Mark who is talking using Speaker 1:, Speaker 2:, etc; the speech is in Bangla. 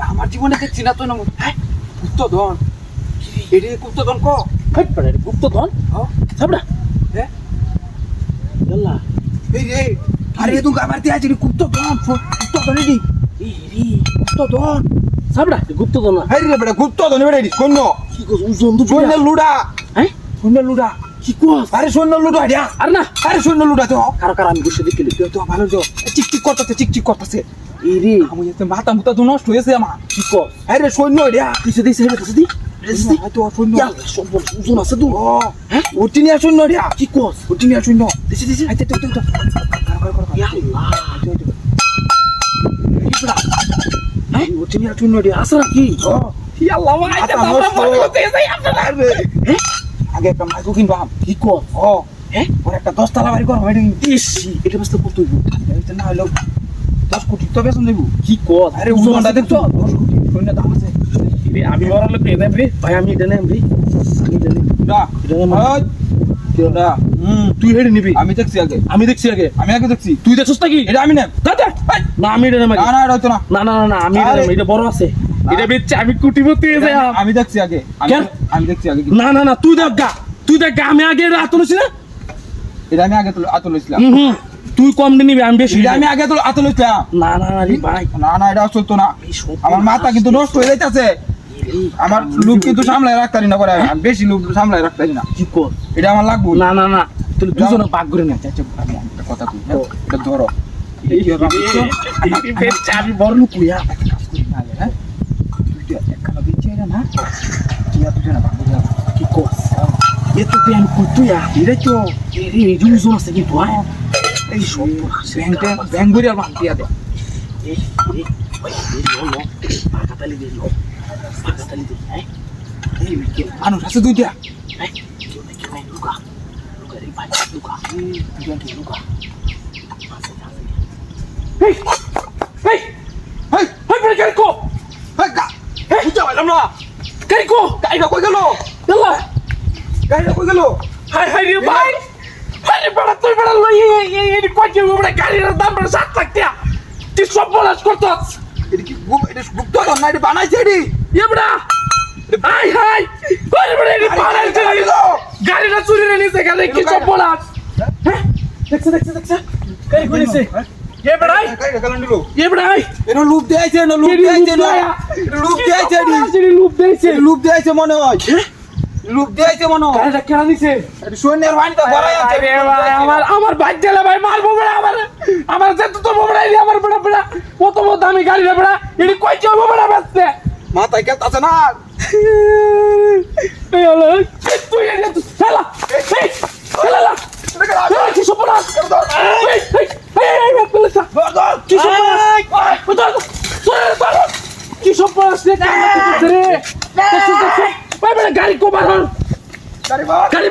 Speaker 1: আমার জীবনে দেখছি না তো না হ্যাঁ গুপ্তধন এটি গুপ্তধন ক
Speaker 2: হাট পড়ে গুপ্তধন
Speaker 1: হ্যাঁ
Speaker 2: সাবড়া
Speaker 1: হ্যাঁ
Speaker 2: ইয়াল্লা
Speaker 1: এই রে আরে তুই আমার দিয়ে আছিস গুপ্তধন গুপ্তধন এটি
Speaker 2: এই রে
Speaker 1: গুপ্তধন
Speaker 2: সাবড়া গুপ্তধন না
Speaker 1: হ্যাঁ রে বেটা গুপ্তধন বেটা এটি শূন্য
Speaker 2: কি কস ওজন তো
Speaker 1: শূন্য লুডা
Speaker 2: হ্যাঁ
Speaker 1: শূন্য লুডা
Speaker 2: কি কস
Speaker 1: আরে শূন্য লুডা এটা
Speaker 2: আর না
Speaker 1: আরে শূন্য লুডা তো
Speaker 2: কার আমি বসে দেখলি
Speaker 1: তো ভালো তো চিকচিক করতেছে
Speaker 2: এই রে
Speaker 1: আমি এতে মাথা মুতা তো নষ্ট হয়েছে আমার
Speaker 2: কি কস
Speaker 1: আরে সৈন্য এটা
Speaker 2: কিসে দিছে এটা কিসে দি
Speaker 1: হয়তো সৈন্য
Speaker 2: ইয়াল্লা সম্পূর্ণ ওজন আছে তো
Speaker 1: ও হ্যাঁ ওটিনিয়া সৈন্য এটা
Speaker 2: কি কস
Speaker 1: ওটিনিয়া সৈন্য
Speaker 2: দিছে
Speaker 1: আইতে তো
Speaker 2: ইয়াল্লা
Speaker 1: হ্যাঁ ওটিনিয়া সৈন্য এটা
Speaker 2: আসরা কি
Speaker 1: ও
Speaker 2: ইয়াল্লা ভাই
Speaker 1: আচ্ছা,
Speaker 2: এটা
Speaker 1: নষ্ট।
Speaker 2: আমরা করতে যাই আপনারা
Speaker 1: হ্যাঁ আগে একটা মাইকো কিনবা
Speaker 2: কি কস
Speaker 1: ও হ্যাঁ ওর একটা 10 তলা বাড়ি করব এটা
Speaker 2: ইসি এটা বাস্তা কত হইব
Speaker 1: এটা না হলো 10 কোটি তো বেতন দেব
Speaker 2: কি কস
Speaker 1: আরে উজনটা দেখছো 10 কোটি সৈন্য দাম আছে
Speaker 2: আমি বড় লোক এদাম রে ভাই আমি এটা নেম রে আমি এটা নেম
Speaker 1: না
Speaker 2: এটা নেম
Speaker 1: না
Speaker 2: তুই হেডে নিবি
Speaker 1: আমি দেখছি আগে
Speaker 2: আমি দেখছি আগে
Speaker 1: আমি আগে দেখছি
Speaker 2: তুই দেখছস নাকি
Speaker 1: এটা আমি নেব
Speaker 2: দাদা না আমি এটা নেম
Speaker 1: না না এটা হইতো না
Speaker 2: না না না আমি এটা
Speaker 1: আরে।
Speaker 2: নেম এটা বড় আছে এটা বেচছে আমি কুটিপতি হয়ে যাই
Speaker 1: আমি দেখছি আগে
Speaker 2: কেন?
Speaker 1: আমি দেখছি আগে
Speaker 2: না না না তুই দেখ গা আমি আগে এটা আতলছি না
Speaker 1: এটা আমি আগে আতল হইছিলাম
Speaker 2: তুই কম দিন নিবি আমি বেশি
Speaker 1: এটা আমি আগে আতল হইছিলাম
Speaker 2: না না না রে ভাই
Speaker 1: না না এটা চলতো না আমার মাথা কিন্তু নষ্ট হয়ে যাইতাছে আমার লোক কিন্তু সামলায় রাখতারি না করে আমি বেশি লোক সামলায় রাখতারি না
Speaker 2: কি কর
Speaker 1: এটা আমার লাগবে
Speaker 2: না না না তুই দুজনে ভাগ করে নে
Speaker 1: আমি একটা কথা কই হ্যাঁ? এটা ধরো
Speaker 2: আমি বড় লোক হইয়া
Speaker 1: হ্যাঁ তুই একখানা দিচ্ছি এটা না তুই তুই না ভালো যাবে
Speaker 2: কি কর এত পেন কুতুয়া
Speaker 1: এটাই তো
Speaker 2: এই দুজন আছে কিন্তু হ্যাঁ
Speaker 1: এই সব ব্যাংক করে আর বান্তি দে
Speaker 2: এই লো পাকাতালি দে লো পাকাতালি দে হ্যাঁ এই উইকে
Speaker 1: মানুষ আছে দুইটা
Speaker 2: হ্যাঁ কেউ নাকি ভাই লুকা লুকা রে ভাই লুকা তুই লুকা এই এই
Speaker 1: হেই
Speaker 2: হাই বড় কারিকো
Speaker 1: হেই গা বুঝা পাইলাম না
Speaker 2: কারিকো
Speaker 1: গাইটা কই গেল
Speaker 2: ইয়াল্লা
Speaker 1: গাইটা কই গেল
Speaker 2: হাই হাই রে ভাই হাই রে বড় তুই বড় লই এই কইছে বড় গাড়ির দাম বড় 7 লাখ টাকা তুই সব বলাস করতস
Speaker 1: এটা কি এটা গুপ্ত ধন না এটা বানাইছে এডি
Speaker 2: এবড়া হাই হাই আরে বড় এই বানাইছে গাড়িটা চুরি রে নিছে গেলে কি সব বলাস হ্যাঁ দেখছ কাই কইছে এবড়া
Speaker 1: গাইটা কালান দিলো
Speaker 2: এবড়া
Speaker 1: এনো লুপ দেইছে না লুপ দেইছে না লুপ দেইছে এডি
Speaker 2: লুপ দিয়েছে
Speaker 1: লুপ দেইছে মনে হয় লুপ দেইছে মনে হয়
Speaker 2: গাড়িটা কেন নিছে
Speaker 1: এটা সৈন্যের বাণী তো ভরাই আছে
Speaker 2: আরে ভাই আমার বাইক চালা ভাই মারবো বড় আমার যেত তো বড় আমার বড় কত বড় দামি গাড়ি রে বড় এডি কই যাব বড় বাসতে
Speaker 1: মাথায় কেত আছে না
Speaker 2: এই হলো তুই এনে তুই চালা এই চালা কি সপনা এই পেলেছা কি সপনা কি সপনা রে ভাই বড় গাড়ি কো বারণ
Speaker 1: গাড়ি বাবা
Speaker 2: গাড়ি